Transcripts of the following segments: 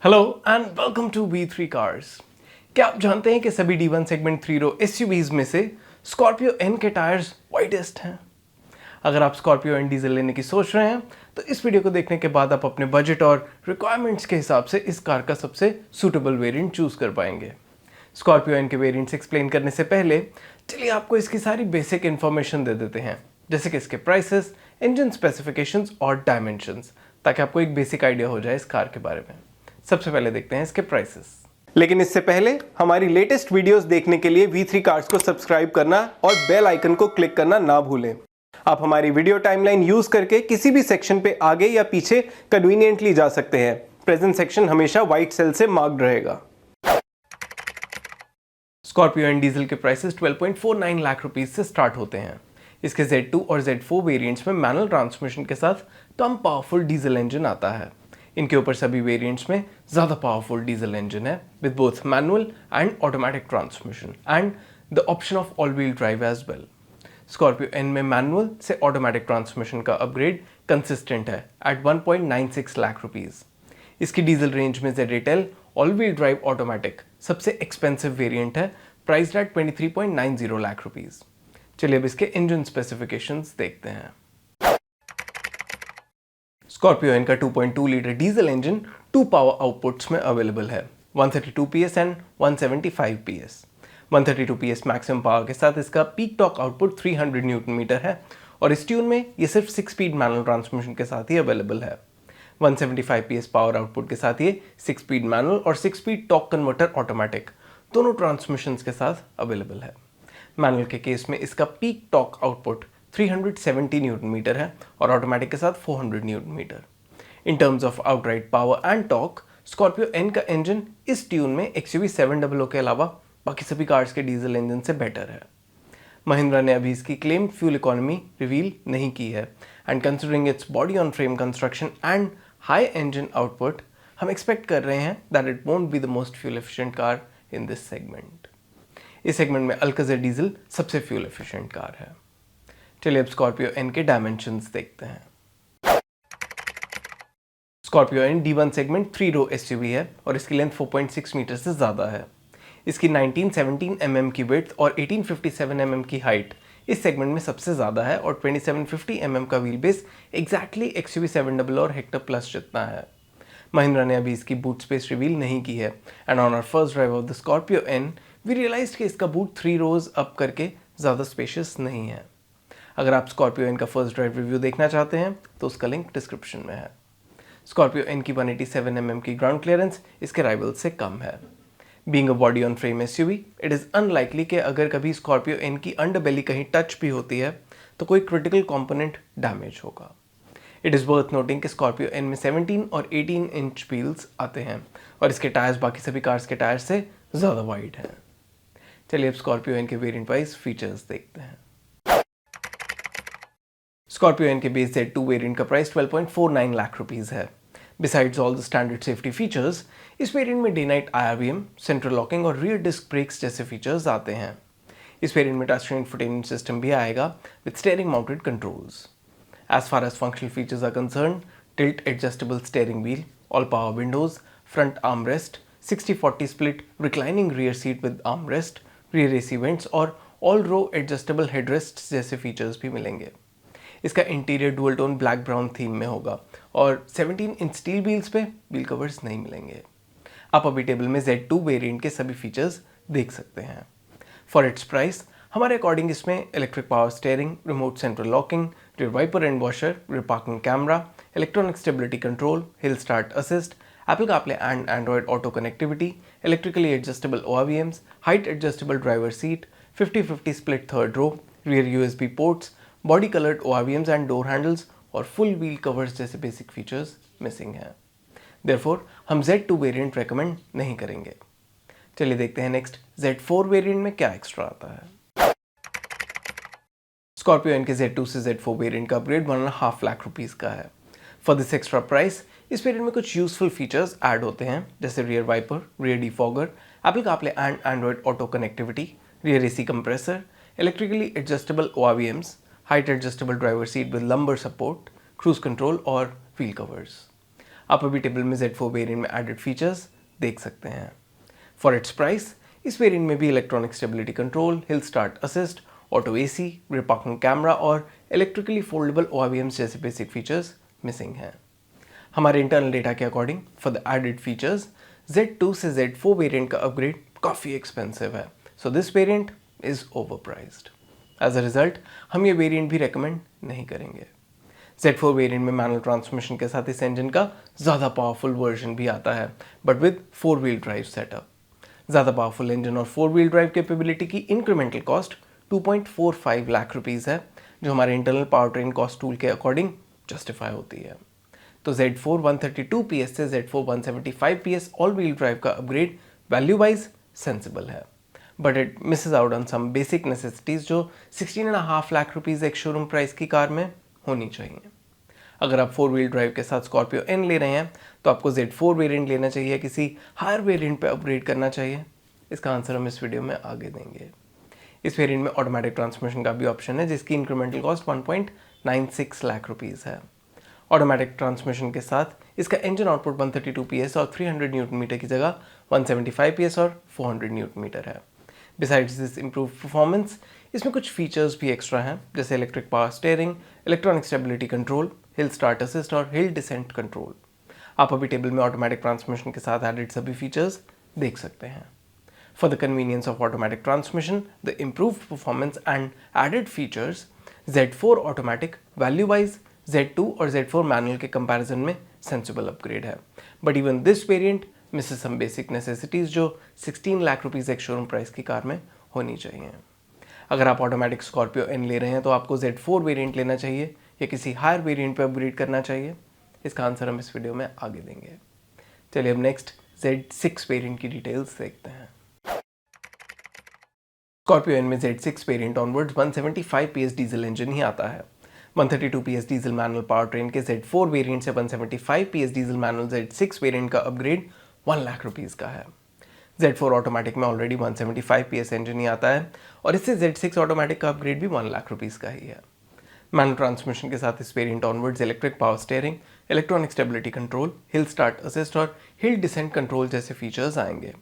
Hello and welcome to V3 cars. क्या आप जानते हैं कि सभी D1 सेगमेंट 3 रो SUVs में से स्कॉर्पियो N के टायर्स वाइडेस्ट हैं? अगर आप स्कॉर्पियो N डीजल लेने की सोच रहे हैं तो इस वीडियो को देखने के बाद आप अपने बजट और रिक्वायरमेंट्स के हिसाब से इस कार का सबसे सूटेबल वेरिएंट चूज कर पाएंगे। स्कॉर्पियो N के वेरिएंट्स एक्सप्लेन करने से पहले चलिए आपको इसकी सारी बेसिक इन्फॉर्मेशन दे देते हैं, जैसे कि इसके प्राइसेस, इंजन स्पेसिफिकेशंस और डायमेंशंस, ताकि आपको एक बेसिक आइडिया हो जाए इस कार के बारे में। सबसे पहले देखते हैं इसके प्राइसेस। लेकिन इससे पहले हमारी लेटेस्ट वीडियोस देखने के लिए V3 कार्स को सब्सक्राइब करना और बेल आइकन को क्लिक करना ना भूलें। आप हमारी वीडियो टाइमलाइन यूज करके किसी भी सेक्शन पे आगे या पीछे कन्वीनियंटली जा सकते हैं। प्रेजेंट सेक्शन हमेशा व्हाइट सेल से मार्क्ड रहेगा। स्कॉर्पियो N डीजल के प्राइसेस 12.49 लाख रुपीस से स्टार्ट होते हैं। इसके Z2 और Z4 वेरिएंट्स में मैनुअल ट्रांसमिशन के साथ कम पावरफुल डीजल इंजन आता है। इनके ऊपर सभी वेरिएंट्स में ज़्यादा पावरफुल डीजल इंजन है with both manual and automatic transmission and the option of all wheel drive as well. Scorpio N में मैनुअल से ऑटोमेटिक ट्रांसमिशन का अपग्रेड कंसिस्टेंट है एट 1.96 लाख रुपीस। इसकी डीजल रेंज में ZL all wheel drive automatic सबसे expensive variant है, priced at 23.90 lakh rupees. चलिए अब इसके इंजन स्पेसिफिकेशंस देखते हैं। स्कॉर्पियो N का 2.2 litre diesel engine 2 power outputs में अवेलेबल है, 132 PS and 175 PS। 132 PS maximum power के साथ इसका peak torque output 300 newton metre है और इस ट्यून में ये सिर्फ 6 स्पीड मैनुअल ट्रांसमिशन के साथ ही अवेलेबल है। 175 PS पावर आउटपुट के साथ ये 6 स्पीड मैनुअल और 6 स्पीड टॉर्क कन्वर्टर ऑटोमेटिक दोनों ट्रांसमिशंस के साथ अवेलेबल है। मैनुअल के केस में इसका peak torque output 370 newton metre है और ऑटोमेटिक के साथ 400 newton metre. In terms of outright power and torque, Scorpio N का इंजन इस ट्यून में XUV 700 के अलावा बाकी सभी कार्स के डीजल इंजन से बेटर है। महिंद्रा ने अभी इसकी क्लेम्ड फ्यूल इकोनॉमी रिवील नहीं की है and considering its body on frame construction and high engine output, हम एक्सपेक्ट कर रहे हैं that it won't be the most fuel efficient car in this segment. इस सेगमेंट में अल्काज़र डीजल सबसे फ्यूल एफिशिएंट कार है। चलिए अब स्कॉर्पियो N के डायमेंशंस देखते हैं। स्कॉर्पियो N D1 सेगमेंट 3 रो SUV है और इसकी लेंथ 4.6 मीटर से ज़्यादा है। इसकी 1917 mm की विड्थ और 1857 mm की हाइट इस सेगमेंट में सबसे ज़्यादा है और 2750 mm का व्हील बेस एग्जैक्टली XUV 700 और हेक्टर प्लस जितना है। महिंद्रा ने अभी इसकी बूट स्पेस रिवील नहीं की है and on our first drive of the Scorpio N we realised कि इसका बूट 3 रोज अप करके ज़्यादा स्पेशियस नहीं है। अगर आप स्कॉर्पियो N का फर्स्ट ड्राइव रिव्यू देखना चाहते हैं तो उसका लिंक डिस्क्रिप्शन में है। स्कॉर्पियो N की 187 mm की ग्राउंड क्लियरेंस इसके राइवल्स से कम है। Being a body on frame SUV, it is unlikely कि अगर कभी स्कॉर्पियो N की अंडरबेली कहीं टच भी होती है तो कोई क्रिटिकल कंपोनेंट डैमेज होगा। इट इज़ वर्थ नोटिंग कि स्कॉर्पियो N में 17 और 18 इंच व्हील्स आते हैं और इसके टायर्स बाकी सभी कार्स के टायर्स से ज़्यादा वाइड हैं। चलिए अब स्कॉर्पियो N के वेरिएंट वाइज फीचर्स देखते हैं। स्कॉर्पियो N के बेस Z2 वेरिएंट का प्राइस 12.49 लाख रुपीस है। Besides all the standard safety features, इस वेरिएंट में day night IRVM, central locking और रियर डिस्क ब्रेक्स जैसे फीचर्स आते हैं। इस वेरिएंट में टच स्क्रीन इंफोटेनमेंट सिस्टम भी आएगा with steering mounted controls. As far as functional features are concern, tilt adjustable steering wheel, all power windows, front armrest, 60-40 split reclining rear seat with armrest, rear AC vents और all row adjustable headrest जैसे features भी मिलेंगे। इसका interior dual tone black brown theme में होगा और 17 inch steel wheels पे wheel covers नहीं मिलेंगे। आप अभी टेबल में Z2 वेरिएंट के सभी फीचर्स देख सकते हैं। फॉर इट्स प्राइस, हमारे अकॉर्डिंग इसमें electric power steering, remote central locking, rear wiper and washer, rear parking camera, electronic stability control, hill start assist, Apple CarPlay and Android Auto connectivity, electrically adjustable ORVMs, height adjustable driver seat, 50-50 split third row, rear USB ports, body coloured ORVMs and door handles और full wheel covers जैसे basic features missing हैं। Therefore हम Z2 variant recommend नहीं करेंगे। चलिए देखते हैं next Z4 variant में क्या एक्स्ट्रा आता है। स्कॉर्पियो N के Z2 से Z4 वेरिएंट का अपग्रेड 1.5 लाख रुपीस का है। फॉर दिस एक्स्ट्रा प्राइस, इस वेरिएंट में कुछ यूजफुल फीचर्स ऐड होते हैं, जैसे rear wiper, rear defogger, Apple CarPlay and Android Auto connectivity, rear AC compressor, electrically adjustable ORVMs, height adjustable driver seat with lumbar support, cruise control और wheel covers। आप अभी table में Z4 variant में added features देख सकते हैं। For its price, इस variant में भी electronic stability control, hill start assist, auto AC, rear parking camera और इलेक्ट्रिकली फोल्डेबल ORVMs जैसे बेसिक फीचर्स मिसिंग हैं। हमारे इंटरनल डेटा के according for the added features Z2 से Z4 वेरिएंट का अपग्रेड काफ़ी एक्सपेंसिव है, so this variant is overpriced. As a result हम ये वेरिएंट भी रेकमेंड नहीं करेंगे। Z4 वेरिएंट में मैनुअल ट्रांसमिशन के साथ इस इंजन का ज़्यादा पावरफुल वर्जन भी आता है, but with 4 wheel drive setup. ज़्यादा पावरफुल इंजन और 4 व्हील ड्राइव कैपेबिलिटी की इंक्रीमेंटल कॉस्ट 2.45 लाख रुपीज़ है, जो हमारे internal power train cost tool के अकॉर्डिंग जस्टिफाई होती है। तो Z4 132 PS से Z4 175 PS all wheel drive का अपग्रेड वैल्यू वाइज सेंसिबल है, but it misses out on some basic necessities जो 16.5 lakh rupees ex showroom price की कार में होनी चाहिए। अगर आप 4 व्हील ड्राइव के साथ स्कॉर्पियो N ले रहे हैं तो आपको Z4 वेरिएंट लेना चाहिए, किसी हायर वेरिएंट पे अपग्रेड करना चाहिए। इसका आंसर हम इस वीडियो में आगे देंगे। इस वेरिएंट में ऑटोमेटिक ट्रांसमिशन का भी ऑप्शन है, जिसकी इंक्रीमेंटल कॉस्ट 1.96 लाख रुपीज़ है। ऑटोमेटिक ट्रांसमिशन के साथ इसका इंजन आउटपुट 132 PS और 300 न्यूटन मीटर की जगह 175 PS और 400 न्यूटन मीटर है। बिसाइड्स दिस इम्प्रूव परफॉर्मेंस, इसमें कुछ फीचर्स भी एक्स्ट्रा हैं, जैसे electric power steering, electronic stability control, hill start assist और हिल डिसेंट कंट्रोल। आप अभी टेबल में ऑटोमेटिक ट्रांसमिशन के साथ एडेड सभी फीचर्स देख सकते हैं। For the convenience of automatic transmission, the improved performance and added features, Z4 automatic value wise Z2 और Z4 मैनुअल के कंपैरिजन में सेंसिबल अपग्रेड है, but even this variant misses some basic necessities जो 16 lakh rupees ex showroom price की car में होनी चाहिए। अगर आप ऑटोमेटिक स्कॉर्पियो N ले रहे हैं तो आपको Z4 वेरिएंट लेना चाहिए या किसी हायर वेरिएंट पे अपग्रेड करना चाहिए। इसका आंसर हम इस वीडियो में आगे देंगे। चलिए अब नेक्स्ट Z6 वेरिएंट की डिटेल्स देखते हैं। स्कॉर्पियो N में Z6 variant onwards 175 PS diesel engine ही आता है। 132 PS diesel manual power train के Z4 वेरिएंट से 175 PS diesel manual Z6 variant का अपग्रेड 1 लाख रुपीज़ का है। Z4 ऑटोमेटिक में ऑलरेडी 175 PS इंजन ही आता है और इससे Z6 ऑटोमेटिक का अपग्रेड भी 1 लाख रुपीज़ का ही है। मैनुअल ट्रांसमिशन के साथ इस variant onwards electric power steering, electronic stability control, hill start assist और हिल डिसेंट कंट्रोल जैसे फीचर्स आएंगे।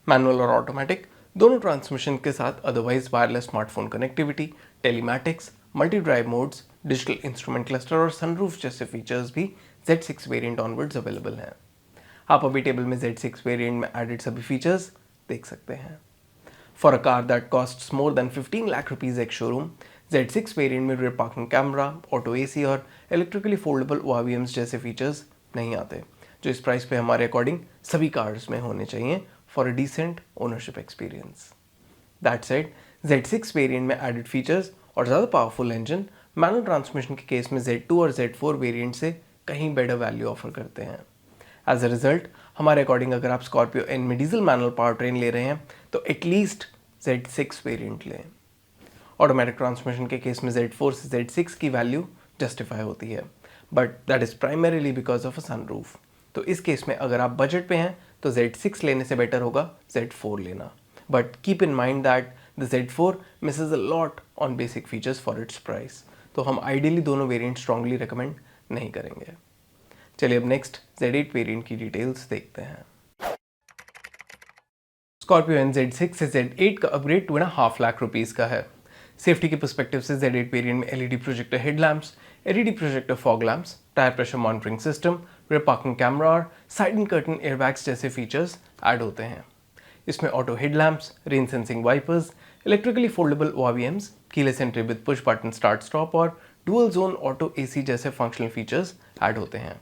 मैनुअल और ऑटोमेटिक दोनों ट्रांसमिशन के साथ otherwise wireless smartphone connectivity, telematics, multi drive modes, digital instrument cluster और सनरूफ जैसे फीचर्स भी Z6 वेरिएंट ऑनवर्ड्स अवेलेबल हैं। आप अभी टेबल में Z6 वेरिएंट में एडेड सभी फीचर्स देख सकते हैं। For a car that costs more than 15 lakh rupees ex showroom, Z6 variant में rear parking camera, auto AC और इलेक्ट्रिकली फोल्डेबल ORVMs जैसे फीचर्स नहीं आते, जो इस प्राइस पे हमारे अकॉर्डिंग सभी कार्स में होने चाहिए for a decent ownership experience. That said, Z6 variant में एडेड फीचर्स और ज़्यादा पावरफुल इंजन मैनुअल ट्रांसमिशन के केस में Z2 और Z4 वेरिएंट से कहीं बेटर वैल्यू ऑफर करते हैं। एज अ रिजल्ट, हमारे अकॉर्डिंग अगर आप स्कॉर्पियो N में डीजल मैनुअल पावर ट्रेन ले रहे हैं तो एटलीस्ट Z6 वेरिएंट लें। ऑटोमेटिक ट्रांसमिशन के केस में Z4 से Z6 की वैल्यू जस्टिफाई होती है, but that is primarily because of a sunroof. तो इस केस में अगर आप बजट पे हैं तो Z6 लेने से बेटर होगा Z4 लेना, but keep in mind that the Z4 misses a lot on basic features for its price, तो हम आइडियली दोनों वेरिएंट स्ट्रांगली रिकमेंड नहीं करेंगे। चलिए अब नेक्स्ट Z8 वेरिएंट की डिटेल्स देखते हैं। स्कॉर्पियो N Z6 से Z8 का अपग्रेड 2.5 लाख रुपीज़ का है। सेफ्टी के पर्सपेक्टिव से Z8 वेरिएंट में LED projector headlamps, LED projector fog lamps, tyre pressure monitoring system, rear parking camera और साइड एंड कर्टन एयरबैग्स जैसे फीचर्स ऐड होते हैं। इसमें auto headlamps, rain sensing wipers, electrically foldable ORVMs, keyless entry with push button start stop और dual zone auto AC जैसे functional features add होते हैं।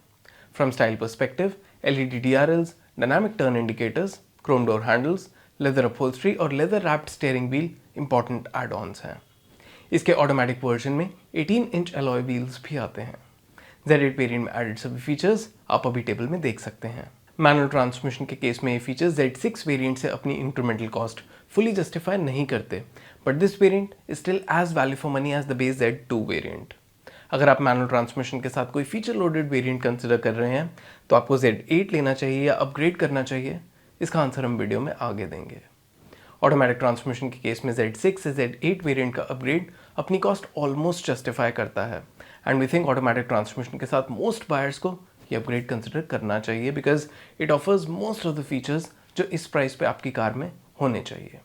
From style perspective, LED DRLs, dynamic turn indicators, chrome door handles, leather upholstery और leather wrapped steering wheel important add-ons हैं। इसके automatic version में 18 inch alloy wheels भी आते हैं। Z8 वेरिएंट में एडेड सभी फीचर्स आप अभी टेबल में देख सकते हैं। मैनुअल ट्रांसमिशन के केस में ये फीचर्स Z6 वेरिएंट से अपनी इंक्रीमेंटल कॉस्ट फुली जस्टिफाई नहीं करते, but this variant is still as value for money as the base Z2 variant. अगर आप मैनुअल ट्रांसमिशन के साथ कोई फीचर लोडेड वेरिएंट कंसिडर कर रहे हैं तो आपको Z8 लेना चाहिए या अपग्रेड करना चाहिए। इसका आंसर हम वीडियो में आगे देंगे। ऑटोमेटिक ट्रांसमिशन के केस में Z6 से Z8 वेरिएंट का अपग्रेड अपनी कॉस्ट ऑलमोस्ट जस्टिफाई करता है, and we think automatic transmission के साथ मोस्ट बायर्स को ये अपग्रेड कंसिडर करना चाहिए because it offers most of the features जो इस प्राइस पे आपकी कार में होने चाहिए।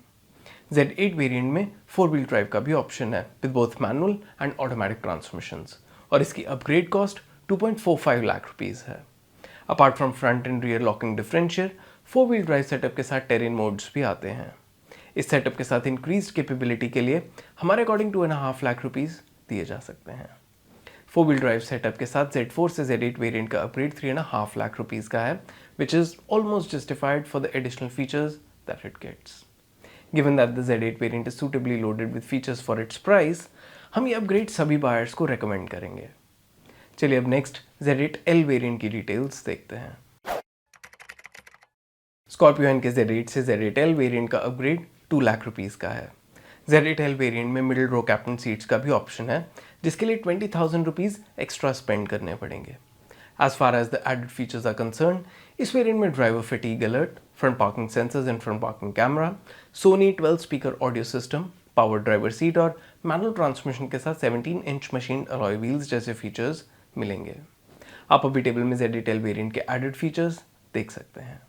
Z8 वेरिएंट में 4 व्हील ड्राइव का भी ऑप्शन है with both manual and automatic transmissions और इसकी अपग्रेड कॉस्ट 2.45 लाख रुपीज़ है। Apart from front end rear locking differential, 4 wheel drive setup के साथ टेरेन मोड्स भी आते हैं। इस सेटअप के साथ इंक्रीज्ड कैपेबिलिटी के लिए हमारे अकॉर्डिंग 2.5 लाख रुपीज़ दिए जा सकते हैं। 4 व्हील ड्राइव सेटअप के साथ Z4 से Z8 वेरिएंट का अपग्रेड 3.5 लाख रुपीज़ का है, which is almost justified for the additional features that it gets. Given that the Z8 variant is suitably loaded with features for its price, हम ये upgrade सभी buyers को recommend करेंगे। चलिए अब नेक्स्ट Z8L वेरिएंट की डिटेल्स देखते हैं। स्कॉर्पियो एन के Z8 से Z8L वेरिएंट का अपग्रेड 2 लाख रुपीज़ का है। Z8L वेरिएंट में मिडिल रो कैप्टन सीट्स का भी ऑप्शन है, जिसके लिए 20,000 रुपीज़ एक्स्ट्रा स्पेंड करने पड़ेंगे। As far as the added features are concern, इस वेरिएंट में driver fatigue alert, front parking sensors and front parking camera, Sony 12 speaker audio system, power driver seat और मैनुअल ट्रांसमिशन के साथ 17 inch machine alloy wheels जैसे features मिलेंगे। आप अभी table में Z8L वेरिएंट के एडेड फीचर्स देख सकते हैं।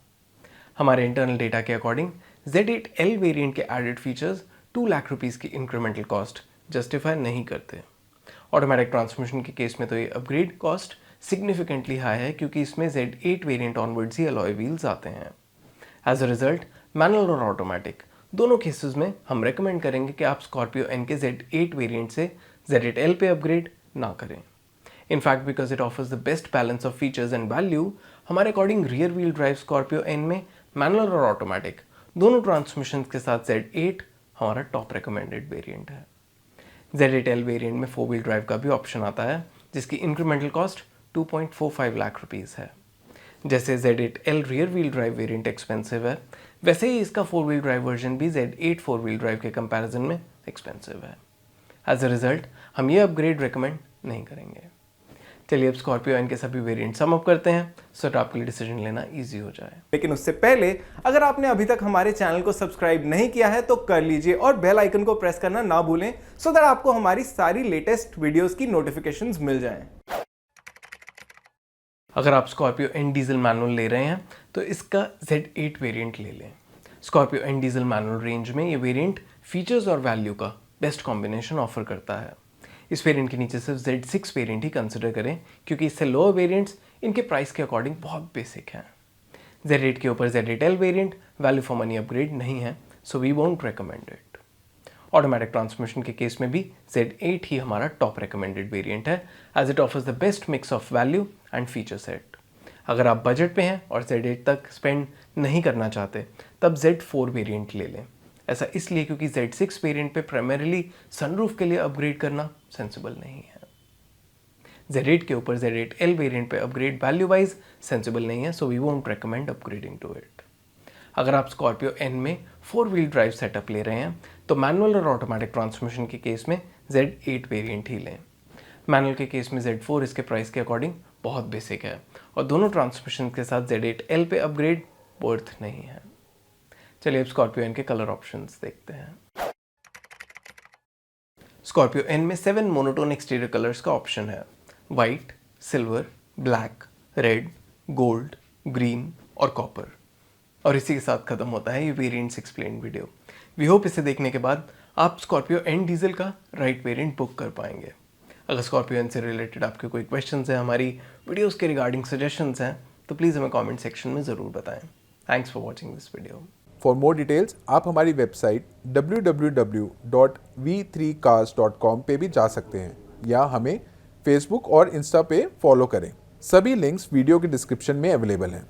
हमारे इंटरनल डेटा के अकॉर्डिंग Z8L वेरिएंट के एडेड फीचर्स 2 लाख रुपीज़ की इंक्रीमेंटल कॉस्ट जस्टिफाई नहीं करते। ऑटोमेटिक ट्रांसमिशन के केस में तो ये अपग्रेड कॉस्ट सिग्निफिकेंटली हाई है क्योंकि इसमें Z8 वेरिएंट ऑनवर्ड्स ही अलॉय व्हील्स आते हैं। एज अ रिजल्ट मैनुअल और ऑटोमेटिक दोनों केसेस में हम रेकमेंड करेंगे कि आप स्कॉर्पियो एन के Z8 वेरिएंट से Z8L पे अपग्रेड ना करें। In fact, because it offers the best balance of features and value, हमारे according rear wheel drive Scorpio N में मैनुअल और ऑटोमेटिक दोनों ट्रांसमिशन के साथ Z8 हमारा टॉप रिकमेंडेड वेरिएंट है। Z8L वेरिएंट में 4 व्हील ड्राइव का भी ऑप्शन आता है, जिसकी इंक्रीमेंटल कॉस्ट 2.45 लाख रुपीज़ है। जैसे Z8L rear wheel drive variant expensive है, वैसे ही इसका 4 व्हील ड्राइव वर्जन भी Z8 4 व्हील ड्राइव के कंपैरिजन में एक्सपेंसिव है। एज अ रिजल्ट हम ये अपग्रेड रिकमेंड नहीं करेंगे। चलिए अब स्कॉर्पियो एन के सभी वेरिएंट सम अप करते हैं सो तो आपके लिए डिसीजन लेना इजी हो जाए। लेकिन उससे पहले अगर आपने अभी तक हमारे चैनल को सब्सक्राइब नहीं किया है तो कर लीजिए और बेल आइकन को प्रेस करना ना भूलें सो दैट आपको हमारी सारी लेटेस्ट वीडियोस की नोटिफिकेशंस मिल जाएं। अगर आप स्कॉर्पियो एन डीजल मैनुअल ले रहे हैं तो इसका Z8 वेरिएंट ले लें। Scorpio N diesel manual range में ये वेरिएंट फीचर्स और वैल्यू का बेस्ट कॉम्बिनेशन ऑफर करता है। इस वेरिएंट के नीचे सिर्फ Z6 वेरिएंट ही कंसिडर करें क्योंकि इससे लोअर वेरिएंट्स इनके प्राइस के अकॉर्डिंग बहुत बेसिक हैं। Z8 के ऊपर Z8L variant value for money upgrade नहीं है, so we won't recommend it. Automatic transmission के केस में भी Z8 ही हमारा टॉप रिकमेंडेड वेरिएंट है as it offers the best mix of value and feature set. अगर आप बजट पे हैं और Z8 तक स्पेंड नहीं करना चाहते तब Z4 वेरिएंट ले लें। ऐसा इसलिए क्योंकि Z6 वेरिएंट पे प्राइमरीली सनरूफ के लिए अपग्रेड करना सेंसिबल नहीं है। Z8 के ऊपर Z8L वेरिएंट पे अपग्रेड वैल्यू वाइज सेंसिबल नहीं है, so we won't recommend upgrading to it. अगर आप स्कॉर्पियो एन में 4 व्हील ड्राइव सेटअप ले रहे हैं तो मैनुअल और ऑटोमेटिक ट्रांसमिशन के केस में Z8 वेरिएंट ही लें। मैनुअल के केस में Z4 इसके प्राइस के अकॉर्डिंग बहुत बेसिक है और दोनों ट्रांसमिशन के साथ Z8L पे अपग्रेड वर्थ नहीं है। चलिए अब स्कॉर्पियो एन के कलर ऑप्शंस देखते हैं। स्कॉर्पियो एन में 7 मोनोटोन एक्सटीरियर कलर्स का ऑप्शन है, white, silver, black, red, gold, green और कॉपर। और इसी के साथ खत्म होता है ये variants explain video. We hope इसे देखने के बाद आप स्कॉर्पियो एन डीजल का राइट वेरिएंट बुक कर पाएंगे। अगर स्कॉर्पियो एन से रिलेटेड आपके कोई क्वेश्चंस हैं, हमारी वीडियोस के रिगार्डिंग सजेशंस हैं, तो प्लीज़ हमें कमेंट सेक्शन में ज़रूर बताएं। Thanks for watching this video. For more details आप हमारी वेबसाइट www.v3cars.com पे भी जा सकते हैं या हमें फेसबुक और इंस्टा पे फॉलो करें। सभी लिंक्स वीडियो के डिस्क्रिप्शन में अवेलेबल हैं।